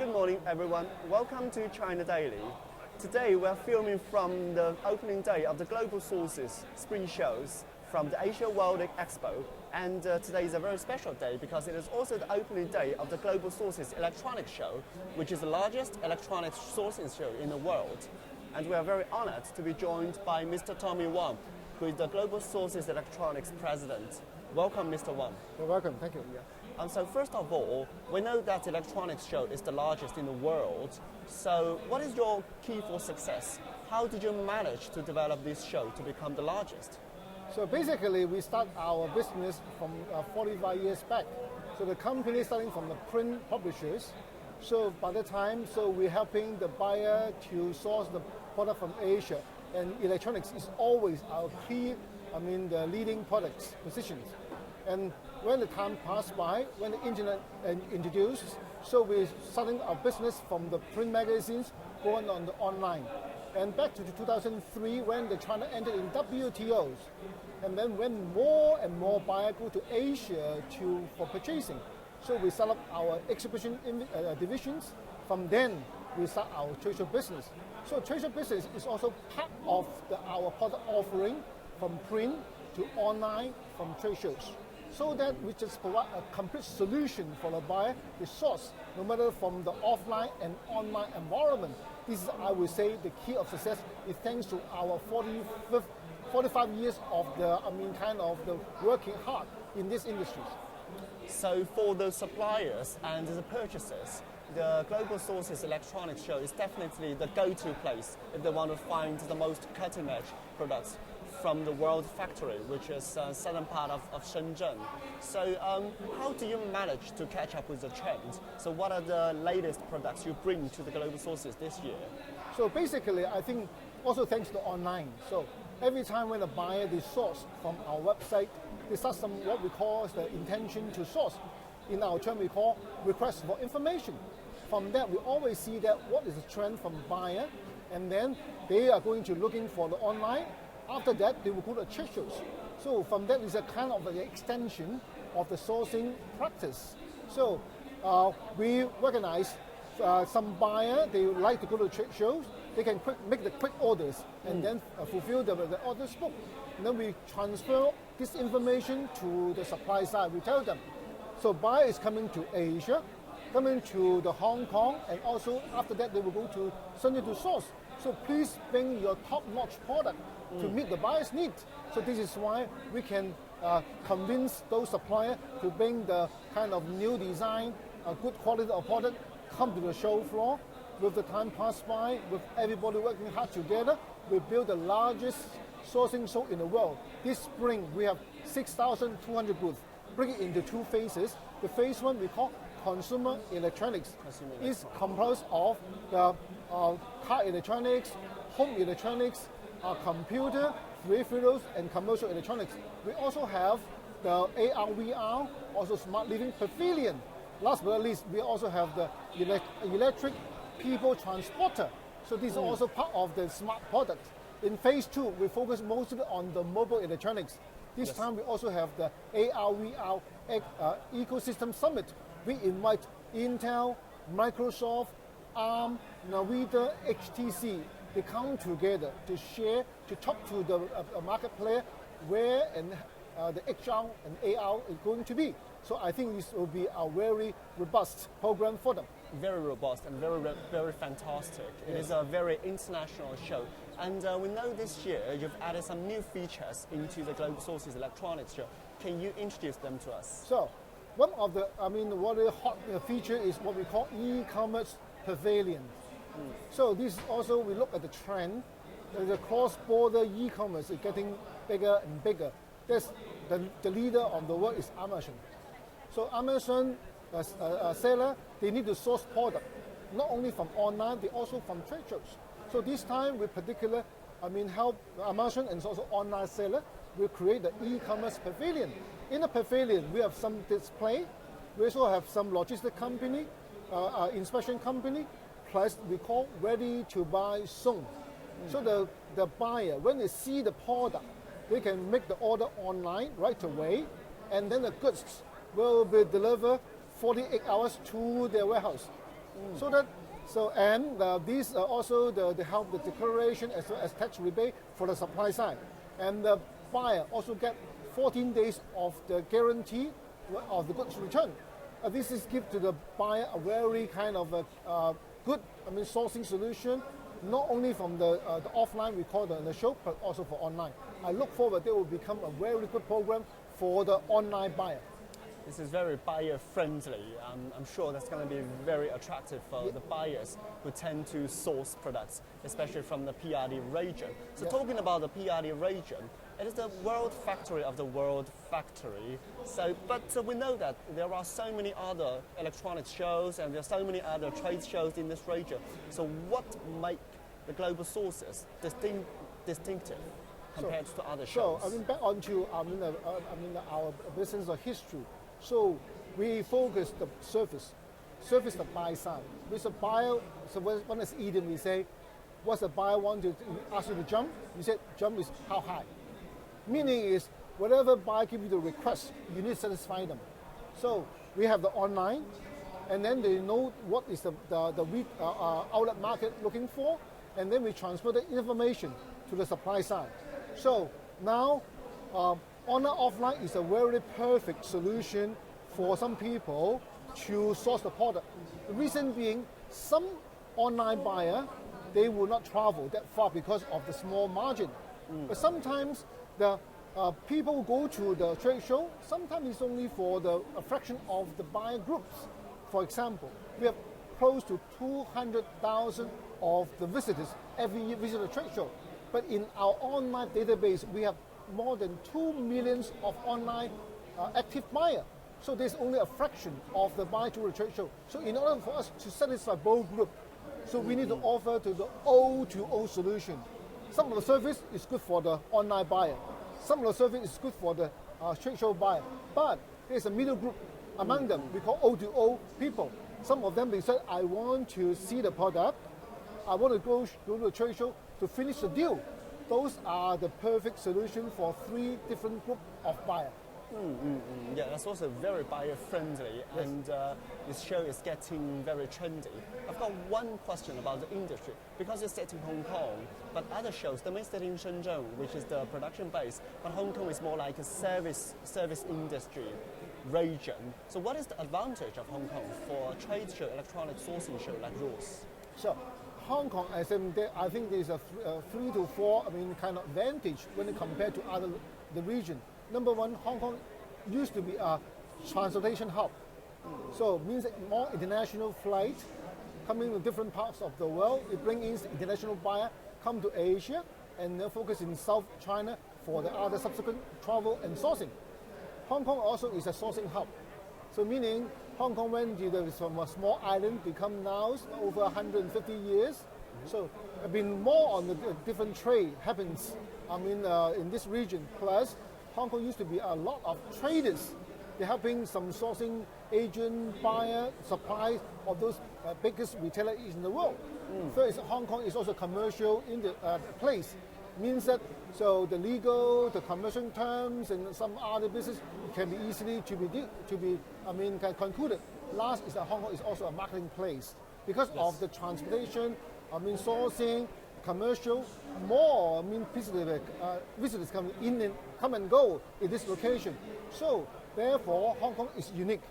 Good morning, everyone. Welcome to China Daily. Today we're filming from the opening day of the Global Sources Spring Shows from the Asia World Expo. And today is a very special day because it is also the opening day of the Global Sources Electronics Show, which is the largest electronics sourcing show in the world. And we are very honored to be joined by Mr. Tommy Wong, who is the Global Sources Electronics President. Welcome, Mr. Wong. You're welcome, thank you. So first of all, we know that the electronics show is the largest in the world. So what is your key for success? How did you manage to develop this show to become the largest? So basically, we start our business from 45 years back. So the company starting from the print publishers. So by the time, we're helping the buyer to source the product from Asia. And electronics is always our key, the leading products positions. And when the time passed by, when the internet introduced, so we're starting our business from the print magazines going on the online. And back to 2003 when the China entered in WTOs. And then when more and more buyers go to Asia for purchasing. So we set up our exhibition divisions. From then, we start our trade show business. So trade show business is also part of our product offering from print to online from trade shows. So that we just provide a complete solution for the buyer to source, no matter from the offline and online environment. This is, I would say, the key of success is thanks to our 45 years of the working hard in these industries. So for the suppliers and the purchasers, the Global Sources Electronics Show is definitely the go-to place if they want to find the most cutting-edge products from the world factory, which is southern part of Shenzhen. So how do you manage to catch up with the trends? So what are the latest products you bring to the Global Sources this year? So basically, I think also thanks to online. So every time when a buyer they source from our website, they start some what we call the intention to source. In our term, we call request for information. From that, we always see that what is the trend from buyer, and then they are going to looking for the online. After that, they will go to trade shows. So from that is a kind of an extension of the sourcing practice. So we recognize some buyer, they like to go to trade shows, they can make the quick orders and then fulfill the orders book. And then we transfer this information to the supply side. We tell them, so buyer is coming to Asia, coming to the Hong Kong, and also after that they will go to Shenzhen to source. So please bring your top-notch product to meet the buyer's need. So this is why we can convince those suppliers to bring the kind of new design, a good quality of product, come to the show floor. With the time passed by, with everybody working hard together, we build the largest sourcing show in the world. This spring, we have 6,200 booths, break it into two phases. The phase one we call consumer electronics. It's composed of the car electronics, home electronics, computer, peripherals, and commercial electronics. We also have the AR/VR, also smart living pavilion. Last but not least, we also have the electric people transporter. So these are also part of the smart product. In phase two, we focus mostly on the mobile electronics. This time we also have the AR/VR ecosystem summit. We invite Intel, Microsoft, ARM, Nvidia, HTC. They come together to share, to talk to the market player where and the HR and AR is going to be. So I think this will be a very robust program for them. Very robust and very fantastic. It is a very international show. And we know this year you've added some new features into the Global Sources Electronics Show. Can you introduce them to us? So one of the, very hot feature is what we call e-commerce pavilion. So this also, we look at the trend. The cross-border e-commerce is getting bigger and bigger. That's the leader of the world is Amazon. So Amazon seller, they need to source product, not only from online, they also from trade shows. So this time, we particular, help Amazon and also online seller. We create the e-commerce pavilion. In the pavilion, we have some display. We also have some logistic company, inspection company. Plus, we call ready to buy soon. So the buyer, when they see the product, they can make the order online right away, and then the goods will be delivered 48 hours to their warehouse. These also the help the declaration as well as tax rebate for the supply side, and the buyer also get 14 days of the guarantee of the goods return. This is give to the buyer a very kind of a good sourcing solution, not only from the offline we call the show, but also for online. I look forward they will become a very good program for the online buyer. This is very buyer-friendly. I'm sure that's going to be very attractive for the buyers who tend to source products, especially from the PRD region. So talking about the PRD region, it is the world factory of the world factory. But we know that there are so many other electronics shows and there are so many other trade shows in this region. So what makes the global sources distinctive compared to other shows? So back onto our business or history. So we focus the service the buy side. With a buyer, so when it's Eden, we say, what's the buyer want to ask you to jump? You said jump is how high. Meaning is whatever buyer give you the request, you need to satisfy them. So we have the online, and then they know what is the outlet market looking for, and then we transfer the information to the supply side. So now online offline is a very perfect solution for some people to source the product. The reason being, some online buyer, they will not travel that far because of the small margin. But sometimes the people go to the trade show, sometimes it's only for a fraction of the buyer groups. For example, we have close to 200,000 of the visitors every year visit the trade show. But in our online database, we have more than 2 million of online active buyer. So there's only a fraction of the buy to the trade show. So in order for us to satisfy both groups, so we need to offer to the O2O solution. Some of the service is good for the online buyer. Some of the service is good for the trade show buyer. But there's a middle group among them. We call O2O people. Some of them, they said, I want to see the product. I want to go to the trade show to finish the deal. Those are the perfect solution for 3 different groups of buyers. Yeah, that's also very buyer-friendly, yes. And this show is getting very trendy. I've got one question about the industry. Because it's set in Hong Kong, but other shows, they may set in Shenzhen, which is the production base, but Hong Kong is more like a service industry region. So what is the advantage of Hong Kong for a trade show, electronic sourcing show like yours? So Hong Kong, I think there's a 3 to 4 kind of advantage when compared to the region. Number one, Hong Kong used to be a transportation hub. So it means that more international flights coming to different parts of the world. It brings in international buyer come to Asia and then focus in South China for the other subsequent travel and sourcing. Hong Kong also is a sourcing hub. So meaning Hong Kong went from a small island become now over 150 years. So I've been more on the different trade happens in this region. Plus Hong Kong used to be a lot of traders. They're helping some sourcing agent, buyer, suppliers of those biggest retailers in the world. First, Hong Kong is also commercial in the place. Means that so the legal, the commercial terms, and some other business can be easily concluded. Last is that Hong Kong is also a marketing place because of the transportation, sourcing, commercial. More visitors come and go in this location. So therefore, Hong Kong is unique.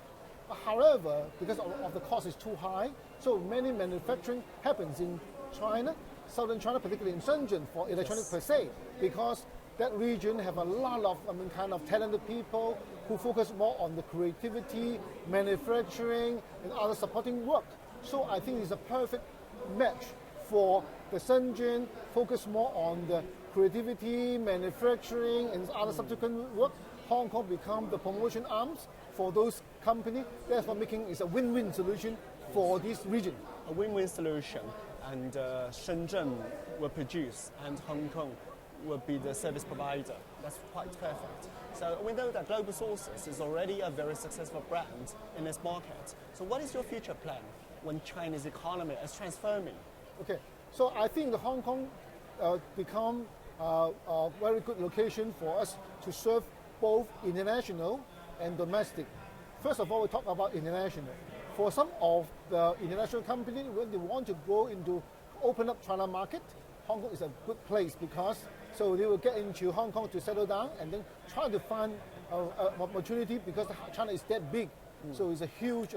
However, because of the cost is too high, so many manufacturing happens in China. Southern China, particularly in Shenzhen, for electronics per se, because that region have a lot of talented people who focus more on the creativity, manufacturing, and other supporting work. So I think it's a perfect match for the Shenzhen, focus more on the creativity, manufacturing, and other subsequent work. Hong Kong become the promotion arms for those companies, therefore making it a win-win solution for this region. A win-win solution. And Shenzhen will produce, and Hong Kong will be the service provider. That's quite perfect. So we know that Global Sources is already a very successful brand in this market. So what is your future plan when China's economy is transforming? Okay, so I think the Hong Kong become a very good location for us to serve both international and domestic. First of all, we talk about international. for some of the international companies, when they want to go into open up China market, Hong Kong is a good place because so they will get into Hong Kong to settle down and then try to find an opportunity because China is that big. So it's a huge,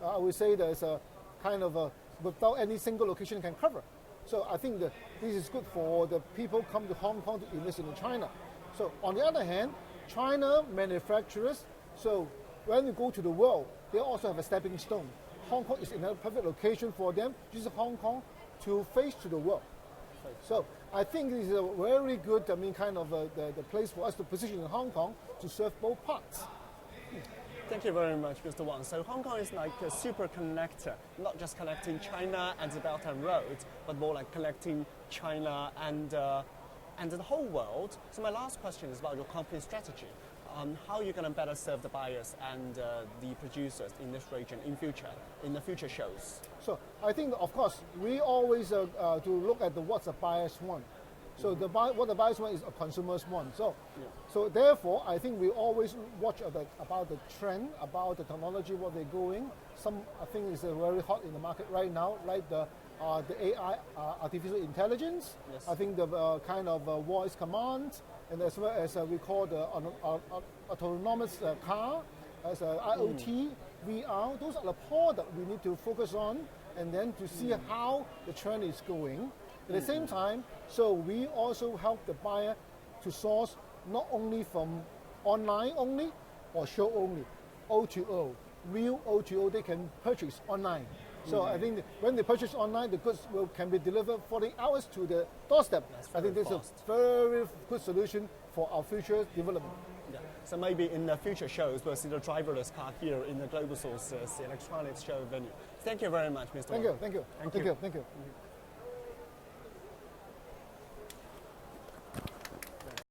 I would say there's a kind of a, without any single location can cover. So I think that this is good for the people come to Hong Kong to invest in China. So on the other hand, China manufacturers, so when you go to the world, they also have a stepping stone. Hong Kong is another perfect location for them, use Hong Kong to face to the world. So I think this is a very good, kind of the place for us to position in Hong Kong to serve both parts. Thank you very much, Mr. Wang. So Hong Kong is like a super connector, not just connecting China and the Belt and Road, but more like connecting China and the whole world. So my last question is about your company strategy. How are you going to better serve the buyers and the producers in this region in the future shows? So I think, of course, we always to look at what the buyers want. So what the buyers want is a consumer's want. So therefore, I think we always watch about the trend, about the technology, what they're going. Some I think is very hot in the market right now, like the AI, artificial intelligence. Yes. I think the kind of voice commands, and as well as we call the autonomous car, as IoT, VR. Those are the products we need to focus on, and then to see how the trend is going. At the same time, so we also help the buyer to source not only from online only or show only, O2O, real O2O they can purchase online. So I think when they purchase online, the goods can be delivered 40 hours to the doorstep. I think this is a very good solution for our future development. Yeah. So maybe in the future shows, we'll see the driverless car here in the Global Sources Electronics Show venue. Thank you very much, Mr. Wang. Thank you.